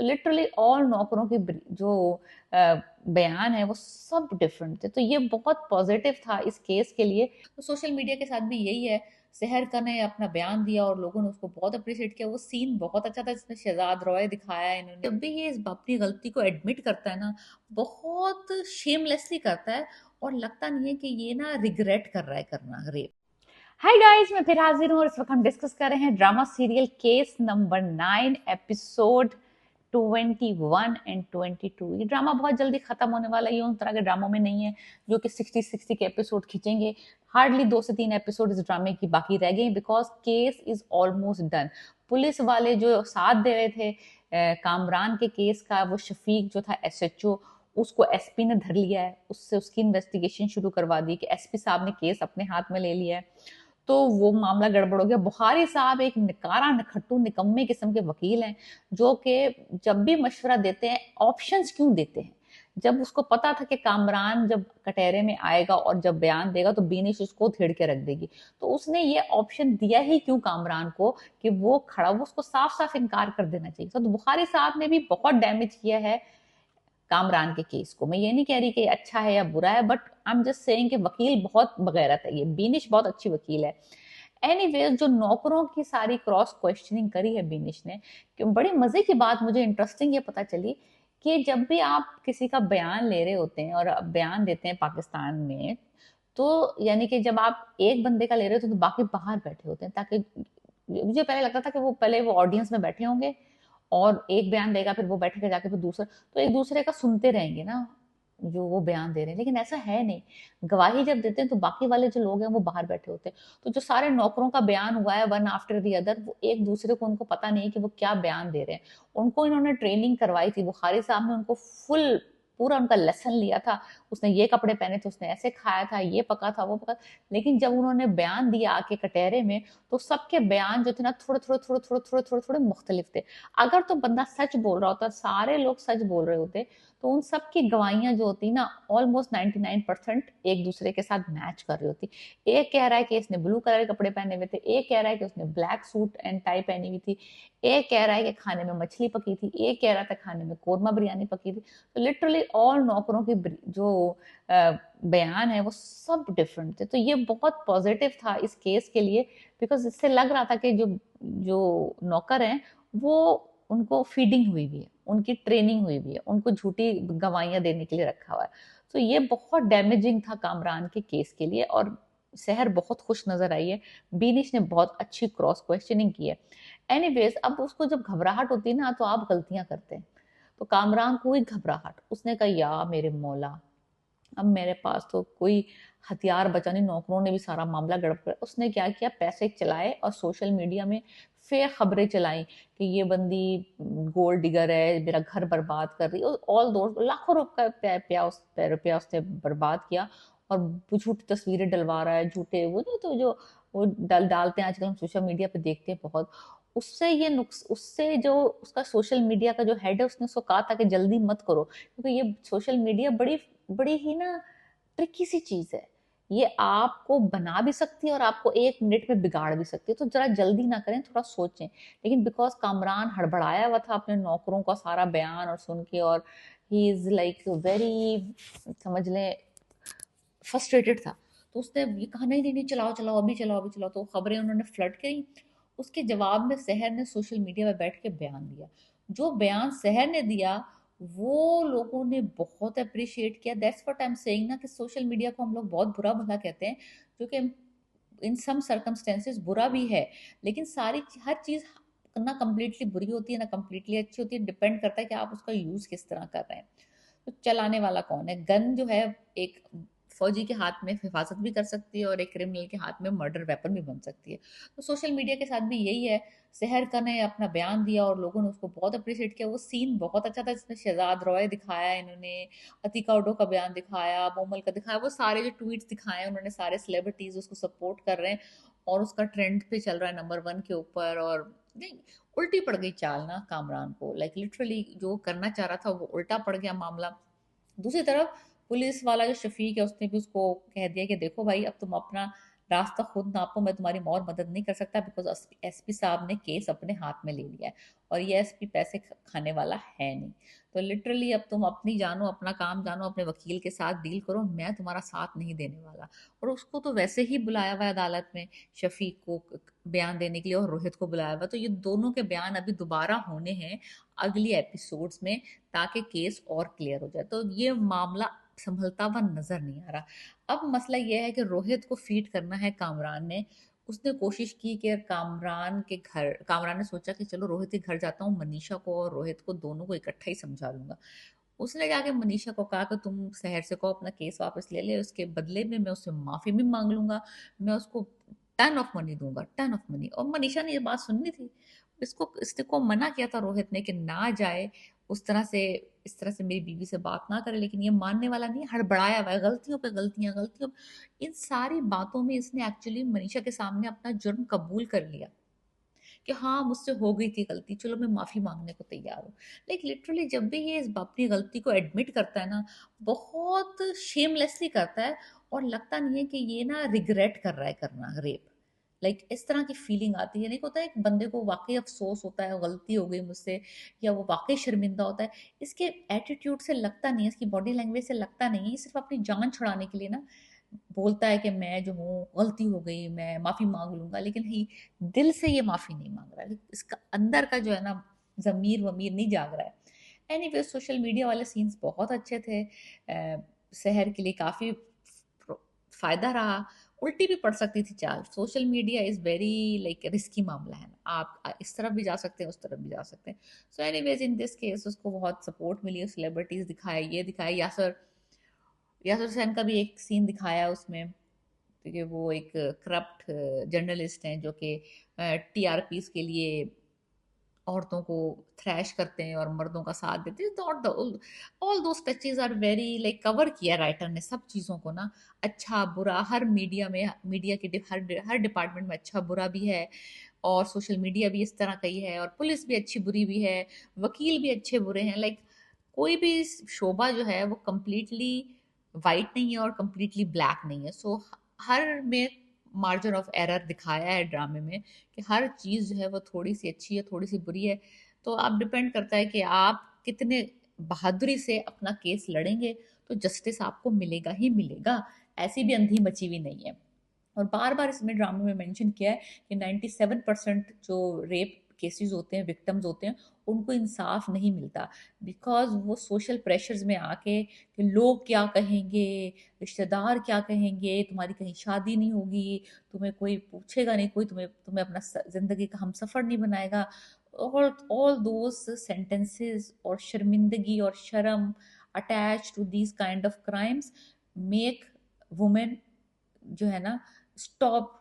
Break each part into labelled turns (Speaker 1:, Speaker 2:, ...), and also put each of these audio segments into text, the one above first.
Speaker 1: Literally all नौकरों की जो बयान है वो सब डिफरेंट थे। तो ये बहुत पॉजिटिव था इस केस के लिए। तो सोशल मीडिया के साथ भी यही है। सहर का ने अपना बयान दिया और लोगों ने उसको बहुत अप्रिशिएट किया। वो सीन बहुत अच्छा था जिसमें शहजाद रॉय दिखाया है इन्होंने। जब भी ये इस अपनी गलती को एडमिट करता है ना, बहुत शेमलेसली करता है और लगता नहीं है कि ये ना रिग्रेट कर रहा है करना रेप। हाय गाइस, मैं फिर हाजिर हूँ और इस वक्त हम डिस्कस कर रहे हैं drama serial case number 9 episode 21 and 22। ये ड्रामा बहुत जल्दी खत्म होने वाला है। ये उन तरह के ड्रामों में नहीं है जो कि 60 के एपिसोड खींचेंगे। हार्डली 2 से 3 एपिसोड इस ड्रामे की बाकी रह गए because case is almost done. Police वाले जो साथ दे रहे थे कामरान के केस का, वो शफीक जो था एसएचओ, उसको एसपी ने धर लिया है। उससे उसकी इन्वेस्टिगेशन शुरू करवा दी कि एसपी साहब ने केस अपने हाथ में ले लिया है। तो वो मामला गड़बड़ हो गया। बुखारी साहब एक निकारा नखट्टू निकम्मे किस्म के वकील हैं जो कि जब भी मशवरा देते हैं ऑप्शंस क्यों देते हैं। जब उसको पता था कि कामरान जब कटहरे में आएगा और जब बयान देगा तो बीनिश उसको धेड़ के रख देगी, तो उसने ये ऑप्शन दिया ही क्यों कामरान को कि वो खड़ा, वो उसको साफ साफ इनकार कर देना चाहिए। तो बुखारी साहब ने भी बहुत डैमेज किया है कामरान के केस को। मैं ये नहीं कह रही कि अच्छा है या बुरा है, but I am just saying कि वकील बहुत बगैरत है। ये बीनिश बहुत अच्छी वकील है। एनीवेज, जो नौकरों की सारी क्रॉस क्वेश्चनिंग करी है बीनिश ने, कि बड़ी मजे की बात मुझे इंटरेस्टिंग ये पता चली कि जब भी आप किसी का बयान ले रहे होते हैं और बयान देते हैं पाकिस्तान में, तो यानी कि जब आप एक बंदे का ले रहे हो तो बाकी बाहर बैठे होते हैं, ताकि मुझे पहले लगता था कि वो पहले वो ऑडियंस में बैठे होंगे और एक बयान देगा, फिर वो बैठेगा जाके फिर दूसरा, तो एक दूसरे का सुनते रहेंगे ना जो वो बयान दे रहे हैं। लेकिन ऐसा है नहीं। गवाही जब देते हैं तो बाकी वाले जो लोग हैं वो बाहर बैठे होते हैं। तो जो सारे नौकरों का बयान हुआ है वन आफ्टर दी अदर, वो एक दूसरे को, उनको पता नहीं कि वो क्या बयान दे रहे हैं। उनको इन्होंने ट्रेनिंग करवाई थी। बुखारी साहब ने उनको फुल पूरा उनका लेसन लिया था। उसने ये कपड़े पहने थे, उसने ऐसे खाया था, ये पका था, वो पका। लेकिन जब उन्होंने बयान दिया आके कटहरे में, तो सबके बयान जो थे ना थोड़े थोड़े थोड़े थोड़े थोड़े थोड़े थोड़े मुख्तलिफ थे। अगर तो बंदा सच बोल रहा होता, सारे लोग सच बोल रहे होते, तो उन सब की गवाहियां जो होती ना ऑलमोस्ट 99% एक दूसरे के साथ मैच कर रही होती। एक कह रहा है कि इसने ब्लू कलर के कपड़े पहने हुए थे, एक कह रहा है कि उसने ब्लैक सूट एंड टाई पहनी हुई थी, एक कह रहा है कि खाने में मछली पकी थी, एक कह रहा था खाने में कोरमा बिरयानी पकी थी। तो लिटरली ऑल नौकरों की जो बयान है वो सब डिफरेंट थे। तो ये बहुत पॉजिटिव था इस केस के लिए, बिकॉज इससे लग रहा था कि जो जो नौकर हैं वो, उनको फीडिंग हुई भी है, उनकी ट्रेनिंग हुई भी है, उनको झूठी गवाहियां देने के लिए रखा हुआ है। तो ये बहुत डैमेजिंग था कामरान के केस के लिए। और शहर बहुत खुश नजर आई है। बीनिश ने बहुत अच्छी क्रॉस क्वेश्चनिंग की है। एनीवेज, अब उसको जब घबराहट होती है ना तो आप गलतियां करते हैं। तो कामरान को ही घबराहट, उसने कहा या मेरे मौला, अब मेरे पास तो कोई हथियार बचा नहीं, नौकरों ने भी सारा मामला गड़बड़ कर। उसने क्या किया, पैसे चलाए और सोशल मीडिया में फेक खबरें चलाई कि ये बंदी गोल्ड डिगर है, मेरा घर बर्बाद कर रही है। ऑल दो लाखों रुपया उसने बर्बाद किया। और झूठी तस्वीरें डलवा रहा है, झूठे वो नहीं तो जो वो डालते हैं आजकल, हम सोशल मीडिया पे देखते हैं बहुत। उससे ये नुक्स उससे जो उसका सोशल मीडिया का जो हेड है, उसने उसको कहा था कि जल्दी मत करो, क्योंकि ये सोशल मीडिया बड़ी बड़ी ही ना ट्रिकी सी चीज है। ये आपको बना भी सकती है और आपको 1 मिनट में बिगाड़ भी सकती है। तो जरा जल्दी ना करें, थोड़ा सोचें। लेकिन बिकॉज कामरान हड़बड़ाया हुआ था अपने नौकरों का सारा बयान और सुन के, और ही इज लाइक वेरी, समझ लें, फ्रस्ट्रेटेड था। तो उसने ये कहा नहीं नहीं नहीं, चलाओ चलाओ, अभी चलाओ अभी चलाओ। तो खबरें उन्होंने फ्लड करी। उसके जवाब में सहर ने सोशल मीडिया में बैठ के बयान दिया। जो बयान सहर ने दिया वो लोगों ने बहुत अप्रिशिएट किया। That's what I am saying ना, कि सोशल मीडिया को हम लोग बहुत बुरा भला कहते हैं, जो कि इन सम सर्कमस्टेंसेस बुरा भी है। लेकिन सारी हर चीज ना कंप्लीटली बुरी होती है ना कंप्लीटली अच्छी होती है। डिपेंड करता है कि आप उसका यूज किस तरह कर रहे हैं। तो चलाने वाला कौन है। गन जो है एक फौजी के हाथ में हिफाजत भी कर सकती है और एक क्रिमिनल के हाथ में मर्डर वेपन भी बन सकती है। तो सोशल मीडिया के साथ भी यही है। सहर का ने अपना बयान दिया और लोगों ने उसको बहुत अप्रिशिएट किया। वो सीन बहुत अच्छा था जिसमें शहजाद रॉय दिखाया इन्होंने, अतिका उडो का बयान दिखाया, मोमल का दिखाया, वो सारे जो ट्वीट्स दिखाए उन्होंने, सारे सेलिब्रिटीज उसको सपोर्ट कर रहे हैं और उसका ट्रेंड पे चल रहा है नंबर 1 के ऊपर। और नहीं, उल्टी पड़ गई चाल ना कामरान को, लाइक लिटरली जो करना चाह रहा था वो उल्टा पड़ गया मामला। दूसरी तरफ पुलिस वाला जो शफीक है उसने भी उसको कह दिया कि देखो भाई, अब तुम अपना रास्ता खुद नापो, मैं तुम्हारी और मदद नहीं कर सकता, बिकॉज एसपी साहब ने केस अपने हाथ में ले लिया है और ये एसपी पैसे खाने वाला है नहीं। तो लिटरली अब तुम अपनी जानो, अपना काम जानो, अपने वकील के साथ डील करो, मैं तुम्हारा साथ नहीं देने वाला। और उसको तो वैसे ही बुलाया हुआ है अदालत में, शफीक को बयान देने के लिए, और रोहित को बुलाया हुआ, तो ये दोनों के बयान अभी दोबारा होने हैं अगली एपिसोड्स में, ताकि केस और क्लियर हो जाए। तो ये मामला संभलता हुआ नजर नहीं आ रहा। अब मसला यह है कि रोहित को फीड करना है कामरान ने। उसने कोशिश की कि कामरान ने सोचा कि चलो रोहित के घर जाता हूँ, मनीषा को और रोहित को दोनों को इकट्ठा ही समझा लूंगा। उसने जाके मनीषा को कहा कि तुम शहर से को अपना केस वापस ले ले, उसके बदले में मैं उससे माफी भी मांग लूंगा, मैं उसको टन ऑफ मनी दूंगा, टन ऑफ मनी। और मनीषा ने ये बात सुननी थी। इसने को मना किया था रोहित ने कि ना जाए उस तरह से, इस तरह से मेरी बीवी से बात ना करे, लेकिन ये मानने वाला नहीं, हड़बड़ाया हुआ है, गलतियों पे गलतियां, गलतियों। इन सारी बातों में इसने एक्चुअली मनीषा के सामने अपना जुर्म कबूल कर लिया कि हाँ मुझसे हो गई थी गलती, चलो मैं माफी मांगने को तैयार हूँ। लाइक लिटरली जब भी ये इस अपनी गलती को एडमिट करता है ना, बहुत शेमलेसली करता है, और लगता नहीं है कि ये ना रिग्रेट कर रहा है करना रेप। इस तरह की फीलिंग आती है। नहीं होता है एक बंदे को वाकई अफसोस होता है गलती हो गई मुझसे, या वो वाकई शर्मिंदा होता है। इसके एटीट्यूड से लगता नहीं है, इसकी बॉडी लैंग्वेज से लगता नहीं है, ये सिर्फ अपनी जान छुड़ाने के लिए ना बोलता है कि मैं जो हूँ गलती हो गई, मैं माफी मांग लूंगा, लेकिन ही दिल से ये माफी नहीं मांग रहा है। इसका अंदर का जो है ना जमीर वमीर नहीं जाग रहा है। एनीवे सोशल मीडिया वाले सीन्स बहुत अच्छे थे, शहर के लिए काफी फायदा रहा। उल्टी भी पड़ सकती थी चाल। Social media is very risky मामला है ना, आप इस तरफ भी जा सकते हैं, उस तरफ भी जा सकते हैं। So anyways in this case उसको बहुत सपोर्ट मिली, सेलिब्रिटीज दिखाए, ये दिखाए, यासर यासर हुसैन का भी एक सीन दिखाया उसमें, क्योंकि वो एक करप्ट जर्नलिस्ट हैं जो कि टीआरपीस के लिए औरतों को थ्रैश करते हैं और मर्दों का साथ देते हैं। तो all those touches are very cover किया राइटर ने सब चीज़ों को ना, अच्छा बुरा, हर मीडिया में, मीडिया के हर डिपार्टमेंट में अच्छा बुरा भी है, और सोशल मीडिया भी इस तरह का ही है, और पुलिस भी अच्छी बुरी भी है, वकील भी अच्छे बुरे हैं। कोई भी शोबा जो है वो कंप्लीटली वाइट नहीं है और कंप्लीटली ब्लैक नहीं है। सो हर में मार्जिन ऑफ एरर दिखाया है ड्रामे में, कि हर चीज़ जो है वो थोड़ी सी अच्छी है, थोड़ी सी बुरी है। तो आप डिपेंड करता है कि आप कितने बहादुरी से अपना केस लड़ेंगे, तो जस्टिस आपको मिलेगा ही मिलेगा। ऐसी भी अंधी मची हुई नहीं है। और बार बार इसमें ड्रामे में मेंशन किया है कि 97% जो रेप केसेस होते हैं, विक्टिम्स होते हैं, उनको इंसाफ नहीं मिलता, बिकॉज वो सोशल प्रेशर्स में आके कि लोग क्या कहेंगे, रिश्तेदार क्या कहेंगे, तुम्हारी कहीं शादी नहीं होगी, तुम्हें कोई पूछेगा नहीं, कोई तुम्हें तुम्हें अपना जिंदगी का हम सफर नहीं बनाएगा। ऑल दोस सेंटेंसेस और शर्मिंदगी और शर्म attach to these kind of crimes make women जो है ना स्टॉप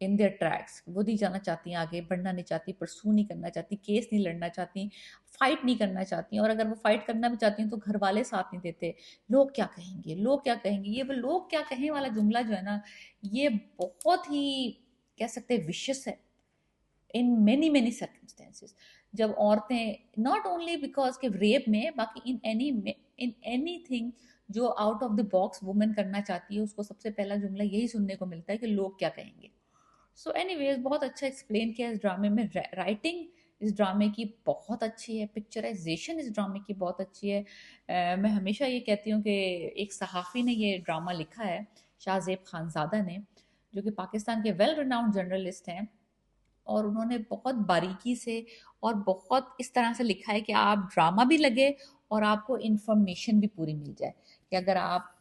Speaker 1: इन देयर ट्रैक्स। वो नहीं जाना चाहती, आगे बढ़ना नहीं चाहती, परसू नहीं करना चाहती, केस नहीं लड़ना चाहती, फाइट नहीं करना चाहती। और अगर वो फाइट करना भी चाहती हैं तो घर वाले साथ नहीं देते। लोग क्या कहेंगे, लोग क्या कहेंगे, ये वो लोग क्या कहें वाला जुमला जो है ना, ये बहुत ही कह सकते हैं विशेष है इन मेनी मेनी सर्कमस्टेंसेस। जब औरतें नॉट ओनली बिकॉज के रेप में, बाकी इन एनी थिंग जो out of the box women करना चाहती है, उसको सबसे पहला जुमला यही सुनने को मिलता है कि लोग क्या कहेंगे। सो एनीवेज बहुत अच्छा एक्सप्लेन किया इस ड्रामे में। राइटिंग इस ड्रामे की बहुत अच्छी है, पिक्चराइजेशन इस ड्रामे की बहुत अच्छी है। मैं हमेशा ये कहती हूँ कि एक सहाफ़ी ने ये ड्रामा लिखा है, शाहजेब खानज़ादा ने, जो कि पाकिस्तान के वेल रिनाउंड जर्नलिस्ट हैं, और उन्होंने बहुत बारीकी से और बहुत इस तरह से लिखा है कि आप ड्रामा भी लगे और आपको इंफॉर्मेशन भी पूरी मिल जाए, कि अगर आप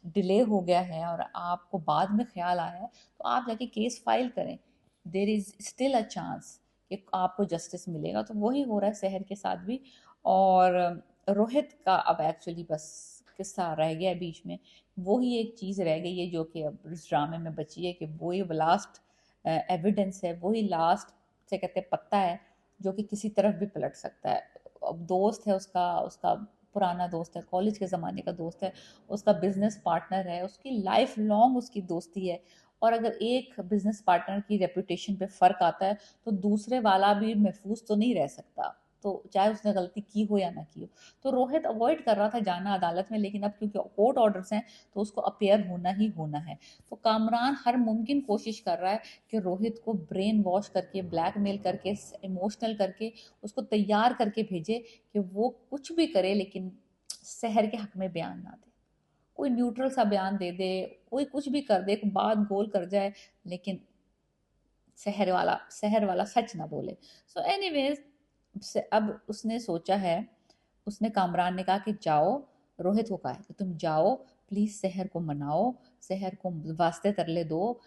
Speaker 1: डिले हो गया है और आपको बाद में ख्याल आया है, तो आप जाके केस फाइल करें, there is still a chance कि आपको जस्टिस मिलेगा। तो वही हो रहा है शहर के साथ भी। और रोहित का अब एक्चुअली बस किस्सा रह गया है बीच में, वही एक चीज़ रह गई है जो कि अब इस ड्रामे में बची है, कि वही लास्ट एविडेंस है, वही लास्ट से कहते हैं पत्ता है, जो कि किसी तरफ भी पलट सकता है। अब दोस्त है उसका, उसका पुराना दोस्त है, कॉलेज के ज़माने का दोस्त है, उसका बिजनेस पार्टनर है, उसकी लाइफ लॉन्ग उसकी दोस्ती है। और अगर एक बिजनेस पार्टनर की रेपुटेशन पे फ़र्क आता है, तो दूसरे वाला भी महफूज तो नहीं रह सकता। तो चाहे उसने गलती की हो या ना की हो। तो रोहित अवॉइड कर रहा था जाना अदालत में, लेकिन अब क्योंकि कोर्ट ऑर्डर्स हैं तो उसको अपेयर होना ही होना है। तो कामरान हर मुमकिन कोशिश कर रहा है कि रोहित को ब्रेन वॉश करके, ब्लैकमेल करके, इमोशनल करके, उसको तैयार करके भेजे कि वो कुछ भी करे लेकिन शहर के हक में बयान ना दे, कोई न्यूट्रल सा बयान दे दे, कोई कुछ भी कर दे, एक बात गोल कर जाए, लेकिन शहर वाला सच ना बोले। सो एनीवेज अब उसने सोचा है, उसने कामरान ने कहा कि जाओ, रोहित को कहा है कि तुम जाओ, प्लीज शहर को मनाओ, शहर को वास्ते तरले दो,